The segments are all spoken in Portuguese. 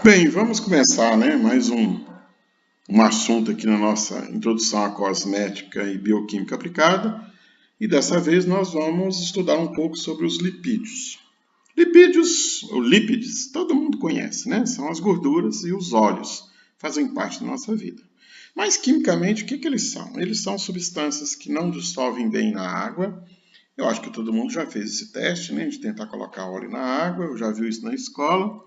Bem, vamos começar, mais um assunto aqui na nossa introdução à cosmética e bioquímica aplicada. E dessa vez nós vamos estudar um pouco sobre os lipídios. Lipídios, ou lípides, todo mundo conhece, né? São as gorduras e os óleos, fazem parte da nossa vida. Mas quimicamente, o que eles são? Eles são substâncias que não dissolvem bem na água. Eu acho que todo mundo já fez esse teste, né? De tentar colocar óleo na água, eu já vi isso na escola.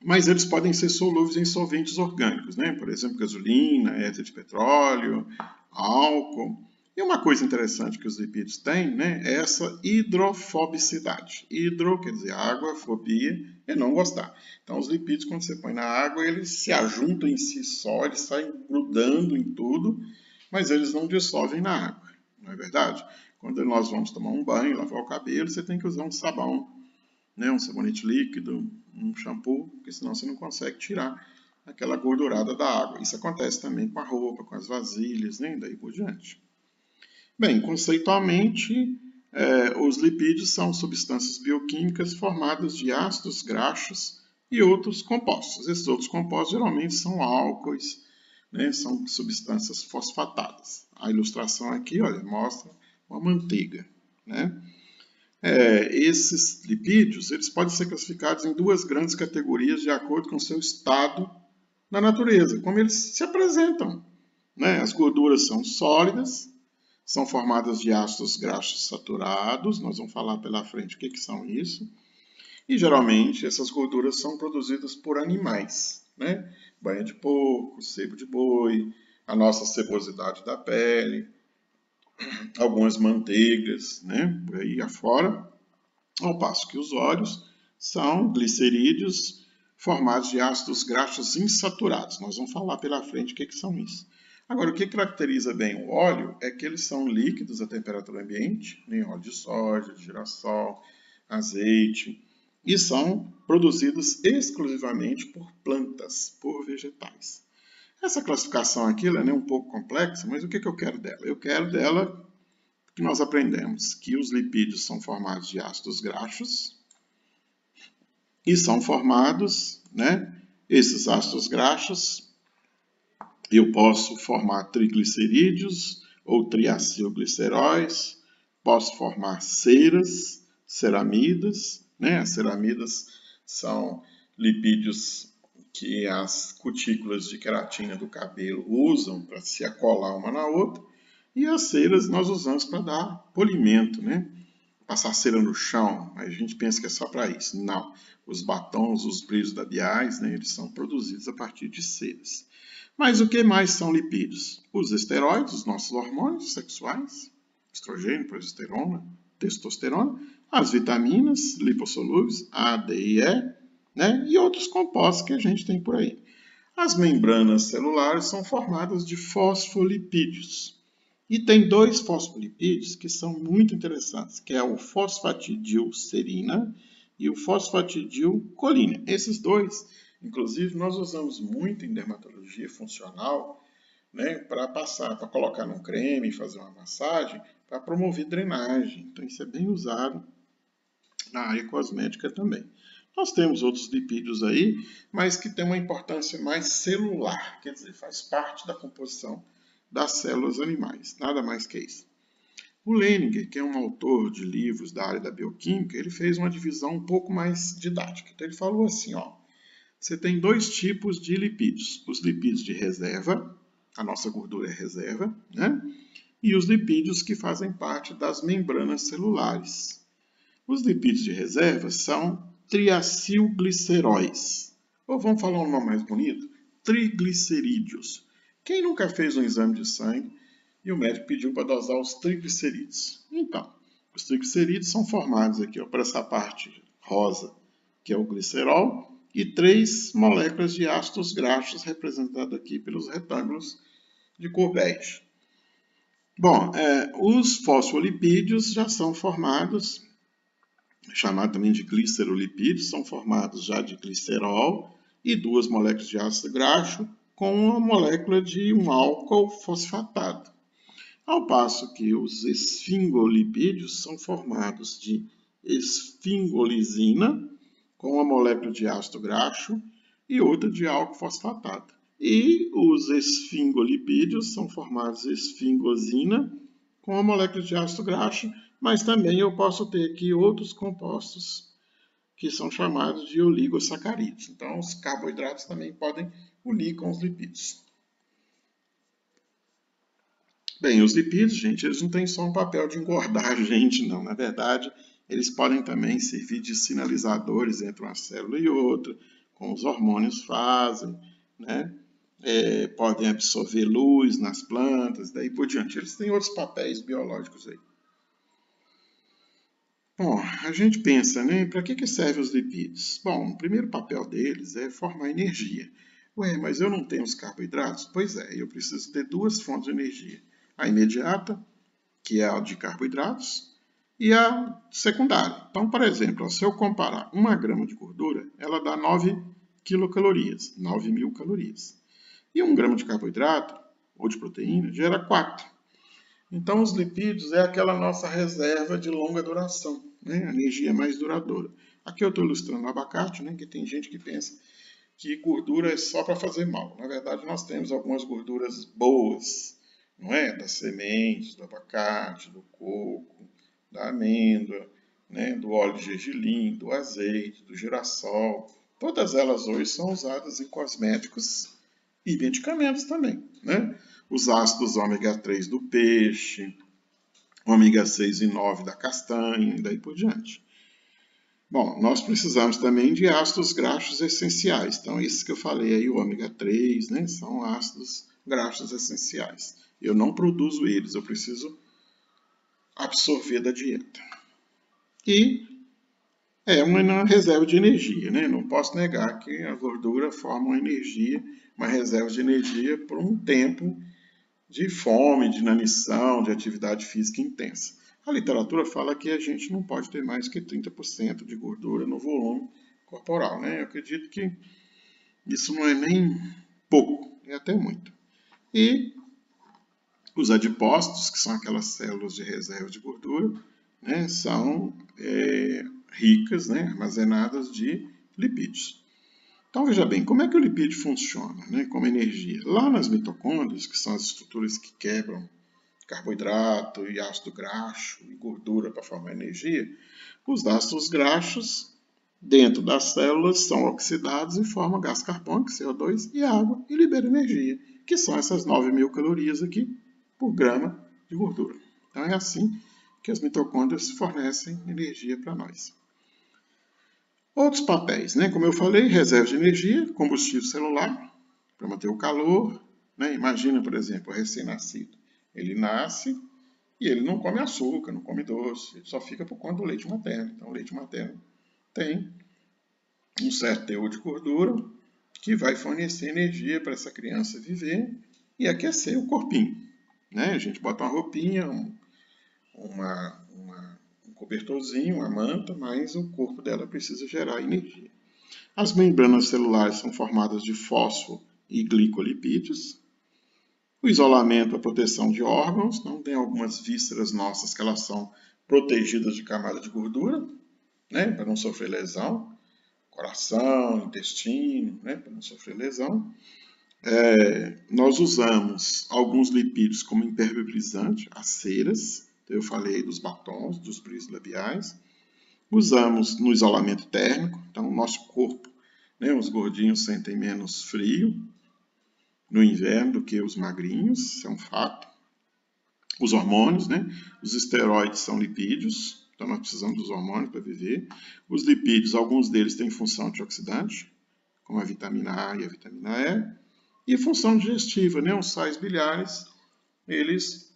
Mas eles podem ser solúveis em solventes orgânicos, né? Por exemplo, gasolina, éter de petróleo, álcool. E uma coisa interessante que os lipídios têm, né, é essa hidrofobicidade. Hidro quer dizer água, fobia é não gostar. Então, os lipídios, quando você põe na água, eles se ajuntam em si só, eles saem grudando em tudo, mas eles não dissolvem na água, não é verdade? Quando nós vamos tomar um banho, lavar o cabelo, você tem que usar um sabão, né, um sabonete líquido, um shampoo, porque senão você não consegue tirar aquela gordurada da água. Isso acontece também com a roupa, com as vasilhas, né, daí por diante. Bem, conceitualmente, os lipídios são substâncias bioquímicas formadas de ácidos graxos e outros compostos. Esses outros compostos geralmente são álcoois, né, são substâncias fosfatadas. A ilustração aqui, olha, mostra uma manteiga, né? Esses lipídios eles podem ser classificados em duas grandes categorias de acordo com o seu estado na natureza, como eles se apresentam, né? As gorduras são sólidas, são formadas de ácidos graxos saturados, nós vamos falar pela frente o que são isso, e geralmente essas gorduras são produzidas por animais, né? Banha de porco, sebo de boi, a nossa sebosidade da pele, algumas manteigas, né? Por aí afora. Ao passo que os óleos são glicerídeos formados de ácidos graxos insaturados. Nós vamos falar pela frente o que são isso. Agora, o que caracteriza bem o óleo é que eles são líquidos à temperatura ambiente, né? Óleo de soja, de girassol, azeite, e são produzidos exclusivamente por plantas, por vegetais. Essa classificação aqui ela é um pouco complexa, mas o que eu quero dela? Eu quero dela que nós aprendemos que os lipídios são formados de ácidos graxos e são formados, né? Esses ácidos graxos, eu posso formar triglicerídeos ou triacilgliceróis, posso formar ceras, ceramidas, né? As ceramidas são lipídios que as cutículas de queratina do cabelo usam para se acolar uma na outra. E as ceras nós usamos para dar polimento, né? Passar cera no chão, a gente pensa que é só para isso. Não. Os batons, os brilhos labiais, né, eles são produzidos a partir de ceras. Mas o que mais são lipídios? Os esteroides, os nossos hormônios sexuais, estrogênio, progesterona, testosterona, as vitaminas lipossolúveis, A, D e E, né, e outros compostos que a gente tem por aí. As membranas celulares são formadas de fosfolipídios. E tem dois fosfolipídios que são muito interessantes, que é o fosfatidilserina e o fosfatidilcolina. Esses dois, inclusive, nós usamos muito em dermatologia funcional, né, para passar, para colocar num creme, fazer uma massagem, para promover drenagem. Então, isso é bem usado na área cosmética também. Nós temos outros lipídios aí, mas que têm uma importância mais celular, quer dizer, faz parte da composição das células animais, nada mais que isso. O Leninger, que é um autor de livros da área da bioquímica, ele fez uma divisão um pouco mais didática. Então ele falou assim, ó, você tem dois tipos de lipídios, os lipídios de reserva, a nossa gordura é reserva, né? E os lipídios que fazem parte das membranas celulares. Os lipídios de reserva são triacilgliceróis, ou vamos falar um nome mais bonito, triglicerídeos. Quem nunca fez um exame de sangue e o médico pediu para dosar os triglicerídeos? Então, os triglicerídeos são formados aqui por essa parte rosa, que é o glicerol, e três moléculas de ácidos graxos representadas aqui pelos retângulos de cor bege. Bom, os fosfolipídios já são formados, chamado também de glicerolipídios, são formados já de glicerol e duas moléculas de ácido graxo com uma molécula de um álcool fosfatado. Ao passo que os esfingolipídios são formados de esfingolisina com uma molécula de ácido graxo e outra de álcool fosfatado. E os esfingolipídios são formados de esfingosina com uma molécula de ácido graxo, mas também eu posso ter aqui outros compostos que são chamados de oligosacarídeos. Então, os carboidratos também podem unir com os lipídios. Bem, os lipídios, gente, eles não têm só um papel de engordar a gente, não. Na verdade, eles podem também servir de sinalizadores entre uma célula e outra, como os hormônios fazem, né? Podem absorver luz nas plantas, daí por diante. Eles têm outros papéis biológicos aí. Bom, a gente pensa, né? Para que servem os lipídios? Bom, o primeiro papel deles é formar energia. Ué, mas eu não tenho os carboidratos? Pois é, eu preciso ter duas fontes de energia. A imediata, que é a de carboidratos, e a secundária. Então, por exemplo, se eu comparar 1 grama de gordura, ela dá 9 quilocalorias, 9.000 calorias. E 1 grama de carboidrato, ou de proteína, gera 4. Então, os lipídios é aquela nossa reserva de longa duração, né? A energia mais duradoura. Aqui eu estou ilustrando o abacate, né? Que tem gente que pensa que gordura é só para fazer mal. Na verdade, nós temos algumas gorduras boas, não é? Das sementes, do abacate, do coco, da amêndoa, né? Do óleo de gergelim, do azeite, do girassol. Todas elas hoje são usadas em cosméticos e medicamentos também, né? Os ácidos ômega 3 do peixe, ômega 6 e 9 da castanha e daí por diante. Bom, nós precisamos também de ácidos graxos essenciais. Então, esses que eu falei aí, o ômega 3, né, são ácidos graxos essenciais. Eu não produzo eles, eu preciso absorver da dieta. E é uma reserva de energia, né? Não posso negar que a gordura forma uma energia, uma reserva de energia por um tempo de fome, de inanição, de atividade física intensa. A literatura fala que a gente não pode ter mais que 30% de gordura no volume corporal, né? Eu acredito que isso não é nem pouco, é até muito. E os adipócitos, que são aquelas células de reserva de gordura, né, são ricas, né, armazenadas de lipídios. Então, veja bem, como é que o lipídio funciona, né, como energia? Lá nas mitocôndrias, que são as estruturas que quebram carboidrato e ácido graxo e gordura para formar energia, os ácidos graxos dentro das células são oxidados e formam gás carbônico, CO2 e água e liberam energia, que são essas 9.000 calorias aqui por grama de gordura. Então é assim que as mitocôndrias fornecem energia para nós. Outros papéis, né? Como eu falei, reserva de energia, combustível celular, para manter o calor. Né? Imagina, por exemplo, o recém-nascido. Ele nasce e ele não come açúcar, não come doce, ele só fica por conta do leite materno. Então, o leite materno tem um certo teor de gordura que vai fornecer energia para essa criança viver e aquecer o corpinho. Né? A gente bota uma roupinha, um cobertorzinho, uma manta, mas o corpo dela precisa gerar energia. As membranas celulares são formadas de fósforo e glicolipídios. O isolamento, a proteção de órgãos, não tem algumas vísceras nossas que elas são protegidas de camada de gordura, né, para não sofrer lesão. Coração, intestino, né, para não sofrer lesão. Nós usamos alguns lipídios como impermeabilizante, as ceras, eu falei dos batons, dos brilhos labiais. Usamos no isolamento térmico, então o nosso corpo, né, os gordinhos sentem menos frio no inverno do que os magrinhos, isso é um fato. Os hormônios, né, os esteroides são lipídios, então nós precisamos dos hormônios para viver. Os lipídios, alguns deles têm função antioxidante, como a vitamina A e a vitamina E. E função digestiva, né, os sais biliares, eles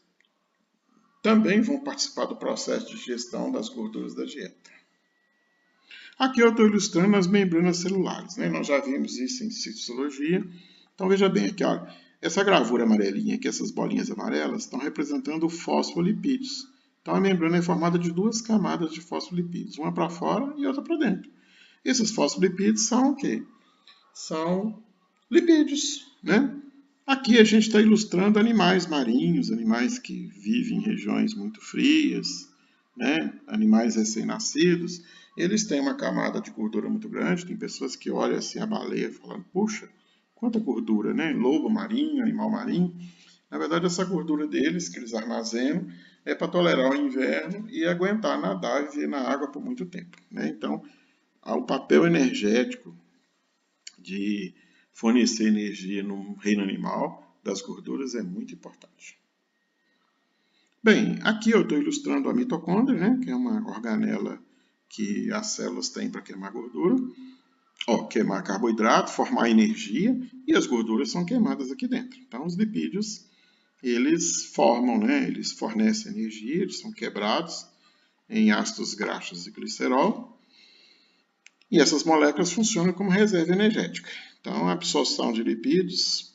também vão participar do processo de digestão das gorduras da dieta. Aqui eu estou ilustrando as membranas celulares, né? Nós já vimos isso em citologia. Então veja bem aqui, olha, essa gravura amarelinha aqui, essas bolinhas amarelas, estão representando fosfolipídios. Então a membrana é formada de duas camadas de fosfolipídios, uma para fora e outra para dentro. Esses fosfolipídios são o quê? São lipídios, né? Aqui a gente está ilustrando animais marinhos, animais que vivem em regiões muito frias, né? Animais recém-nascidos. eles têm uma camada de gordura muito grande. Tem pessoas que olham assim a baleia falando, puxa, quanta gordura, né? Lobo marinho, animal marinho. Na verdade, essa gordura deles, que eles armazenam, é para tolerar o inverno e aguentar nadar e viver na água por muito tempo, né? Então, o papel energético de fornecer energia no reino animal das gorduras é muito importante. Bem, aqui eu estou ilustrando a mitocôndria, né, que é uma organela que as células têm para queimar gordura, queimar carboidrato, formar energia, e as gorduras são queimadas aqui dentro. Então, os lipídios, eles formam, né, eles fornecem energia, eles são quebrados em ácidos graxos e glicerol, e essas moléculas funcionam como reserva energética. Então, a absorção de lipídios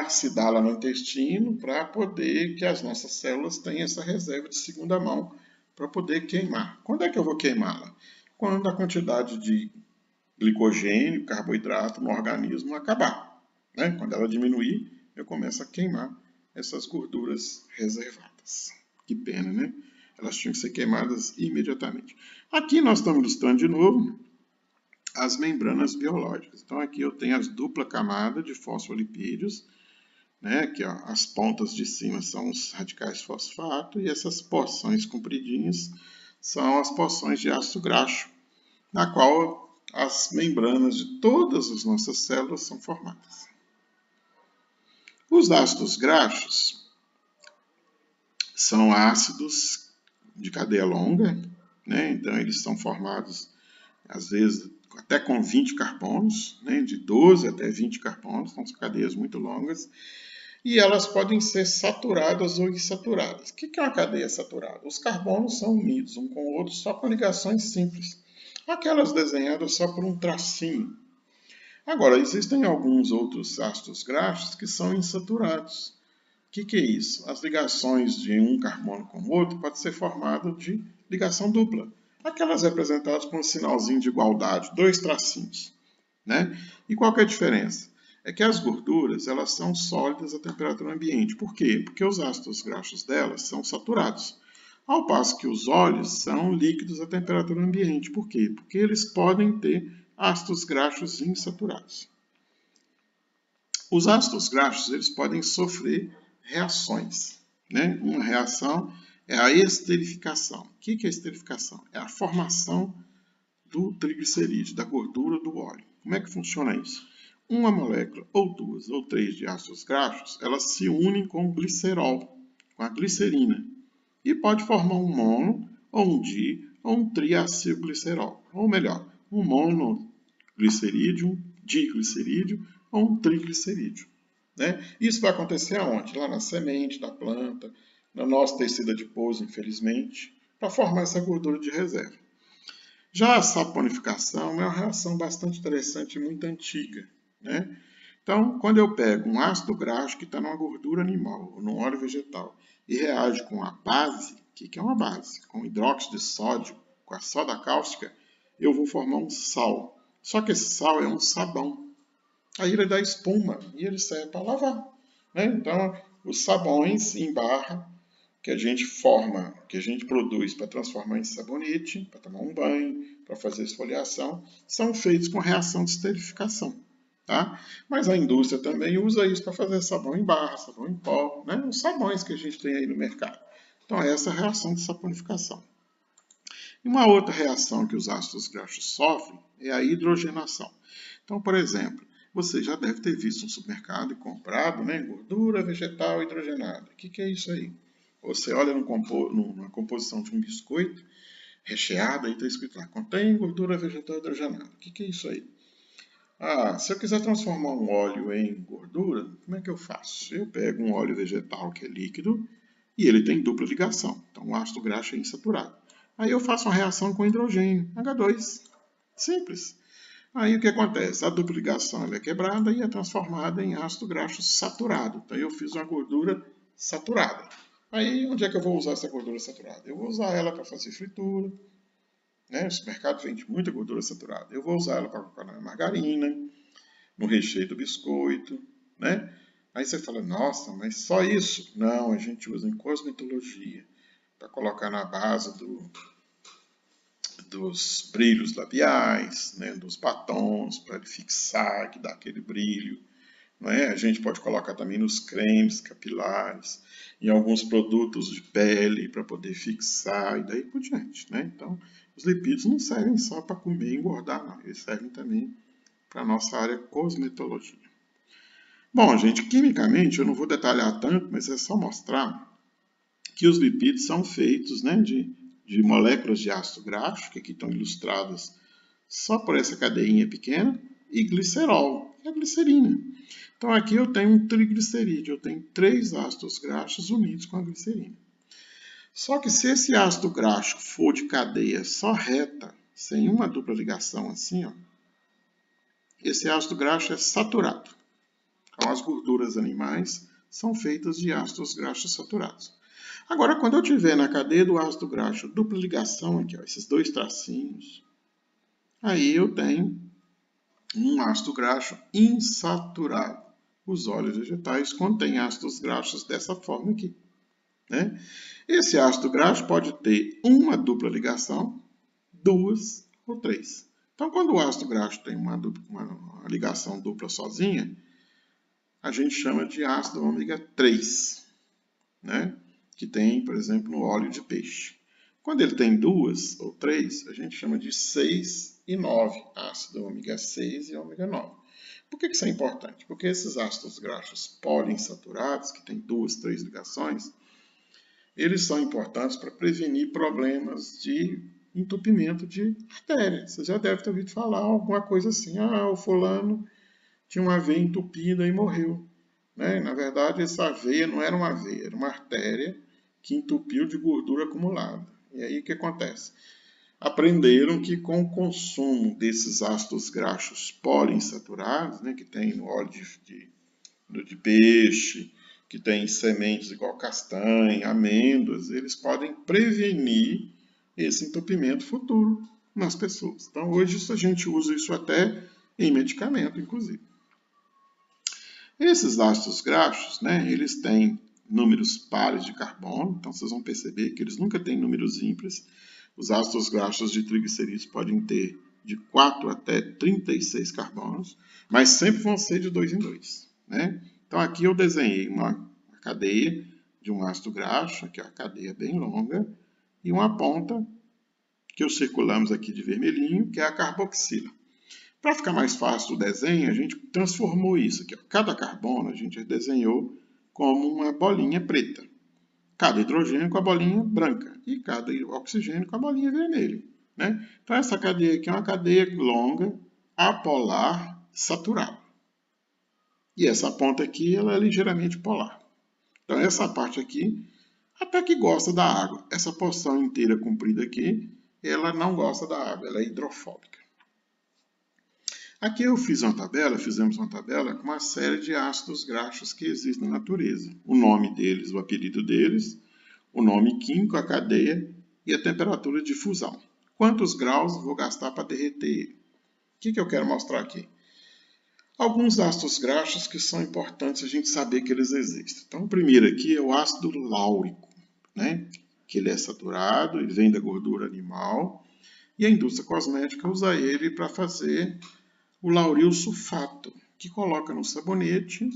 se dá lá no intestino para poder que as nossas células tenham essa reserva de segunda mão para poder queimar. Quando é que eu vou queimá-la? Quando a quantidade de glicogênio, carboidrato no organismo acabar. Né? Quando ela diminuir, eu começo a queimar essas gorduras reservadas. Que pena, né? Elas tinham que ser queimadas imediatamente. Aqui nós estamos ilustrando de novo as membranas biológicas. Então aqui eu tenho as dupla camada de fosfolipídios, né? Aqui, ó, as pontas de cima são os radicais fosfato e essas porções compridinhas são as porções de ácido graxo, na qual as membranas de todas as nossas células são formadas. Os ácidos graxos são ácidos de cadeia longa, né? Então eles são formados às vezes até com 20 carbonos, né? De 12 até 20 carbonos, são cadeias muito longas, e elas podem ser saturadas ou insaturadas. O que é uma cadeia saturada? Os carbonos são unidos um com o outro só com ligações simples, aquelas desenhadas só por um tracinho. Agora, existem alguns outros ácidos graxos que são insaturados. O que é isso? As ligações de um carbono com o outro podem ser formadas de ligação dupla. Aquelas representadas por um sinalzinho de igualdade, dois tracinhos. Né? E qual que é a diferença? É que as gorduras elas são sólidas à temperatura ambiente. Por quê? Porque os ácidos graxos delas são saturados. Ao passo que os óleos são líquidos à temperatura ambiente. Por quê? Porque eles podem ter ácidos graxos insaturados. Os ácidos graxos eles podem sofrer reações. Né? Uma reação é a esterificação. O que é a esterificação? É a formação do triglicerídeo, da gordura do óleo. Como é que funciona isso? Uma molécula, ou duas, ou três de ácidos graxos, elas se unem com o glicerol, com a glicerina, e pode formar um mono, ou um di, ou um triacilglicerol, ou melhor, um monoglicerídeo, um diglicerídeo, ou um triglicerídeo. Né? Isso vai acontecer aonde? Lá na semente da planta, no nosso tecido adiposo, infelizmente, para formar essa gordura de reserva. Já a saponificação é uma reação bastante interessante e muito antiga. Né? Então, quando eu pego um ácido graxo que está numa gordura animal ou num óleo vegetal e reage com a base, o que é uma base? Com hidróxido de sódio, com a soda cáustica, eu vou formar um sal. Só que esse sal é um sabão. Aí ele dá espuma e ele serve para lavar. Né? Então, os sabões em barra que a gente forma, que a gente produz para transformar em sabonete, para tomar um banho, para fazer esfoliação, são feitos com reação de esterificação. Tá? Mas a indústria também usa isso para fazer sabão em barra, sabão em pó, né? Os sabões que a gente tem aí no mercado. Então, essa é a reação de saponificação. E uma outra reação que os ácidos graxos sofrem é a hidrogenação. Então, por exemplo, você já deve ter visto no supermercado e comprado, né, gordura vegetal hidrogenada. O que é isso aí? Você olha numa composição de um biscoito recheado, aí está escrito lá, contém gordura vegetal hidrogenada. O que é isso aí? Se eu quiser transformar um óleo em gordura, como é que eu faço? Eu pego um óleo vegetal que é líquido e ele tem dupla ligação, então o ácido graxo é insaturado. Aí eu faço uma reação com hidrogênio, H2. Simples. Aí o que acontece? A dupla ligação ela é quebrada e é transformada em ácido graxo saturado. Então eu fiz uma gordura saturada. Aí onde é que eu vou usar essa gordura saturada? Eu vou usar ela para fazer fritura. Né? O supermercado vende muita gordura saturada. Eu vou usar ela para colocar na margarina, no recheio do biscoito. Né? Aí você fala, nossa, mas só isso? Não, a gente usa em cosmetologia para colocar na base dos brilhos labiais, né, dos batons, para ele fixar, que dá aquele brilho. Não é? A gente pode colocar também nos cremes capilares, em alguns produtos de pele para poder fixar e daí por diante. Né? Então, os lipídios não servem só para comer e engordar, não. Eles servem também para a nossa área cosmetologia. Bom, gente, quimicamente eu não vou detalhar tanto, mas é só mostrar que os lipídios são feitos, né, de moléculas de ácido graxo, que aqui estão ilustradas só por essa cadeinha pequena, e glicerol, que é a glicerina. Então aqui eu tenho um triglicerídeo, eu tenho 3 ácidos graxos unidos com a glicerina. Só que se esse ácido graxo for de cadeia só reta, sem uma dupla ligação assim, ó, esse ácido graxo é saturado. Então as gorduras animais são feitas de ácidos graxos saturados. Agora, quando eu tiver na cadeia do ácido graxo dupla ligação, aqui, ó, esses 2 tracinhos, aí eu tenho um ácido graxo insaturado. Os óleos vegetais contêm ácidos graxos dessa forma aqui. Né? Esse ácido graxo pode ter uma dupla ligação, 2 ou 3. Então, quando o ácido graxo tem uma ligação dupla sozinha, a gente chama de ácido ômega 3, né? Que tem, por exemplo, no óleo de peixe. Quando ele tem 2 ou 3, a gente chama de 6 e 9, ácido ômega 6 e ômega 9. Por que isso é importante? Porque esses ácidos graxos poliinsaturados, que têm 2, 3 ligações, eles são importantes para prevenir problemas de entupimento de artéria. Você já deve ter ouvido falar alguma coisa assim, o fulano tinha uma veia entupida e morreu. Né? Na verdade, essa veia não era uma veia, era uma artéria que entupiu de gordura acumulada. E aí o que acontece? Aprenderam que com o consumo desses ácidos graxos poliinsaturados, né, que tem no óleo de peixe, que tem sementes igual castanha, amêndoas, eles podem prevenir esse entupimento futuro nas pessoas. Então hoje a gente usa isso até em medicamento, inclusive. Esses ácidos graxos, né, eles têm números pares de carbono, então vocês vão perceber que eles nunca têm números ímpares. Os ácidos graxos de triglicerídeos podem ter de 4 até 36 carbonos, mas sempre vão ser de 2 em 2. Né? Então aqui eu desenhei uma cadeia de um ácido graxo, que é uma cadeia bem longa, e uma ponta que circulamos aqui de vermelhinho, que é a carboxila. Para ficar mais fácil o desenho, a gente transformou isso aqui. Ó. Cada carbono a gente desenhou como uma bolinha preta. Cada hidrogênio com a bolinha branca e cada oxigênio com a bolinha vermelha. Né? Então essa cadeia aqui é uma cadeia longa, apolar, saturada. E essa ponta aqui ela é ligeiramente polar. Então essa parte aqui até que gosta da água. Essa porção inteira comprida aqui, ela não gosta da água, ela é hidrofóbica. Aqui fizemos uma tabela com uma série de ácidos graxos que existem na natureza. O nome deles, o apelido deles, o nome químico, a cadeia e a temperatura de fusão. Quantos graus vou gastar para derreter ele? O que eu quero mostrar aqui? Alguns ácidos graxos que são importantes a gente saber que eles existem. Então, o primeiro aqui é o ácido láurico, né? Que ele é saturado, ele vem da gordura animal, e a indústria cosmética usa ele para fazer o lauril sulfato, que coloca no sabonete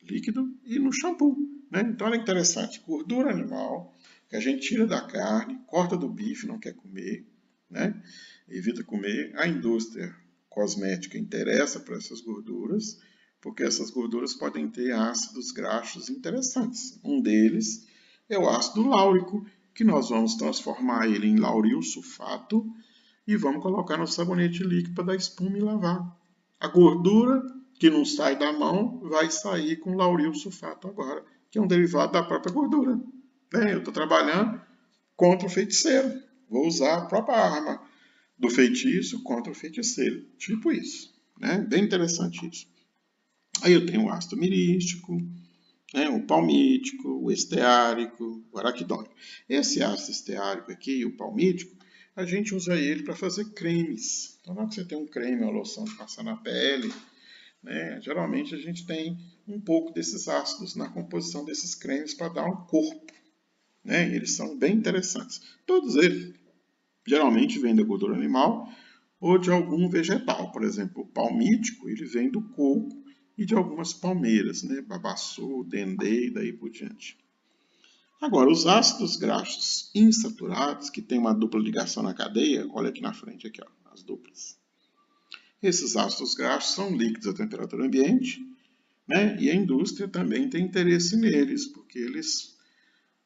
líquido e no shampoo. Né? Então, é interessante, gordura animal, que a gente tira da carne, corta do bife, não quer comer, né? Evita comer. A indústria cosmética interessa para essas gorduras, porque essas gorduras podem ter ácidos graxos interessantes. Um deles é o ácido láurico, que nós vamos transformar ele em lauril sulfato e vamos colocar no sabonete líquido para dar espuma e lavar. A gordura que não sai da mão vai sair com lauril sulfato agora, que é um derivado da própria gordura. Né? Eu estou trabalhando contra o feiticeiro. Vou usar a própria arma do feitiço contra o feiticeiro. Tipo isso. Né? Bem interessante isso. Aí eu tenho o ácido mirístico, né? O palmítico, o esteárico, o araquidônico. Esse ácido esteárico aqui, o palmítico, a gente usa ele para fazer cremes. Então, na hora que você tem um creme ou loção de passar na pele, né, geralmente a gente tem um pouco desses ácidos na composição desses cremes para dar um corpo. Né? Eles são bem interessantes. Todos eles Geralmente vem da gordura animal ou de algum vegetal. Por exemplo, o palmítico, ele vem do coco e de algumas palmeiras, né? Babaçu, dendê e daí por diante. Agora, os ácidos graxos insaturados, que tem uma dupla ligação na cadeia, olha aqui na frente, aqui, ó, as duplas. Esses ácidos graxos são líquidos a temperatura ambiente, né? E a indústria também tem interesse neles, porque eles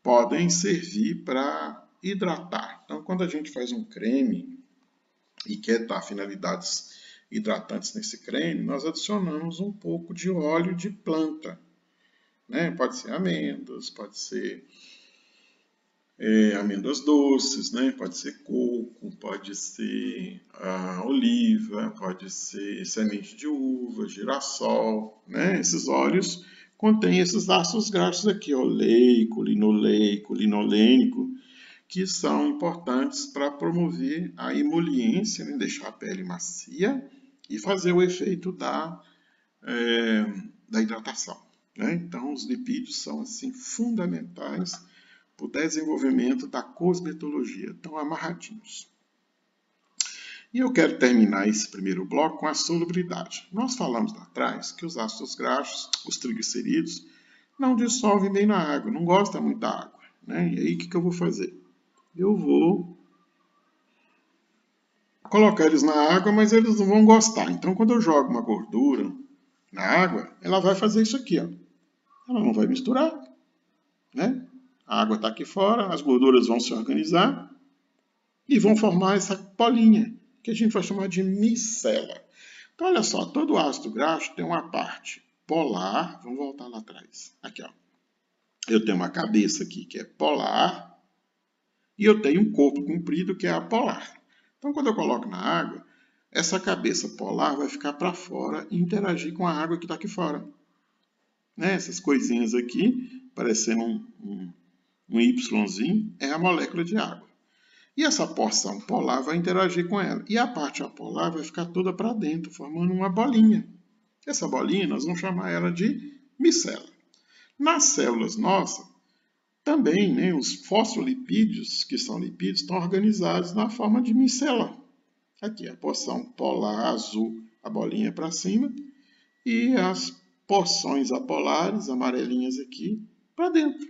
podem servir para hidratar. Então, quando a gente faz um creme e quer dar finalidades hidratantes nesse creme, nós adicionamos um pouco de óleo de planta, né? Pode ser amêndoas, pode ser amêndoas doces, né? Pode ser coco, pode ser oliva, pode ser semente de uva, girassol, né? Esses óleos contêm esses ácidos graxos aqui, oleico, linoleico, linolênico, que são importantes para promover a emoliência, né? Deixar a pele macia e fazer o efeito da hidratação, né? Então, os lipídios são assim fundamentais para o desenvolvimento da cosmetologia, estão amarradinhos. E eu quero terminar esse primeiro bloco com a solubilidade. Nós falamos lá atrás que os ácidos graxos, os triglicerídeos, não dissolvem bem na água, não gostam muito da água, né? E aí o que eu vou fazer? Eu vou colocar eles na água, mas eles não vão gostar. Então, quando eu jogo uma gordura na água, ela vai fazer isso aqui, ó. Ela não vai misturar, né? A água está aqui fora, as gorduras vão se organizar e vão formar essa bolinha, que a gente vai chamar de micela. Então, olha só, todo ácido graxo tem uma parte polar, vamos voltar lá atrás, aqui ó. Eu tenho uma cabeça aqui que é polar e eu tenho um corpo comprido que é apolar. Então, quando eu coloco na água, essa cabeça polar vai ficar para fora e interagir com a água que está aqui fora. Né? Essas coisinhas aqui, parecendo um Yzinho, é a molécula de água. E essa porção polar vai interagir com ela. E a parte apolar vai ficar toda para dentro, formando uma bolinha. Essa bolinha, nós vamos chamar ela de micela. Nas células nossas, também, né, os fosfolipídios, que são lipídios, estão organizados na forma de micela. Aqui, a porção polar azul, a bolinha para cima, e as porções apolares, amarelinhas aqui, para dentro.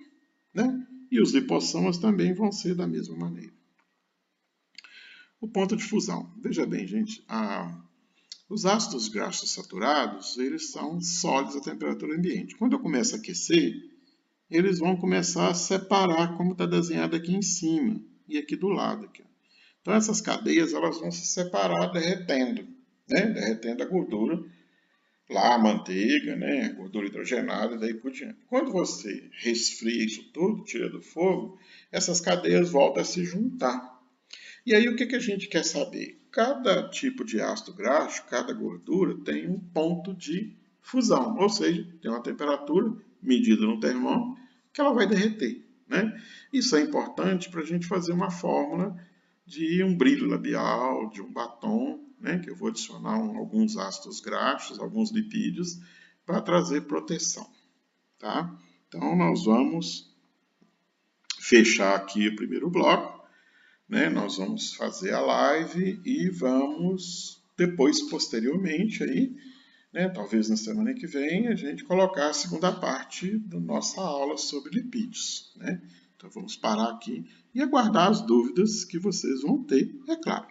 Né? E os lipossomos também vão ser da mesma maneira. O ponto de fusão. Veja bem, gente, os ácidos graxos saturados, eles são sólidos à temperatura ambiente. Quando eu começo a aquecer, eles vão começar a separar, como está desenhado aqui em cima e aqui do lado. Aqui. Então, essas cadeias elas vão se separar derretendo, né? Derretendo a gordura, lá a manteiga, né? A gordura hidrogenada e daí por diante. Quando você resfria isso tudo, tira do fogo, essas cadeias voltam a se juntar. E aí o que a gente quer saber? Cada tipo de ácido graxo, cada gordura tem um ponto de fusão, ou seja, tem uma temperatura medida no termômetro que ela vai derreter. Né? Isso é importante para a gente fazer uma fórmula de um brilho labial, de um batom, né? Que eu vou adicionar alguns ácidos graxos, alguns lipídios, para trazer proteção. Tá? Então nós vamos fechar aqui o primeiro bloco. Né, nós vamos fazer a live e vamos depois, posteriormente, aí, né, talvez na semana que vem, a gente colocar a segunda parte da nossa aula sobre lipídios. Né? Então vamos parar aqui e aguardar as dúvidas que vocês vão ter, é claro.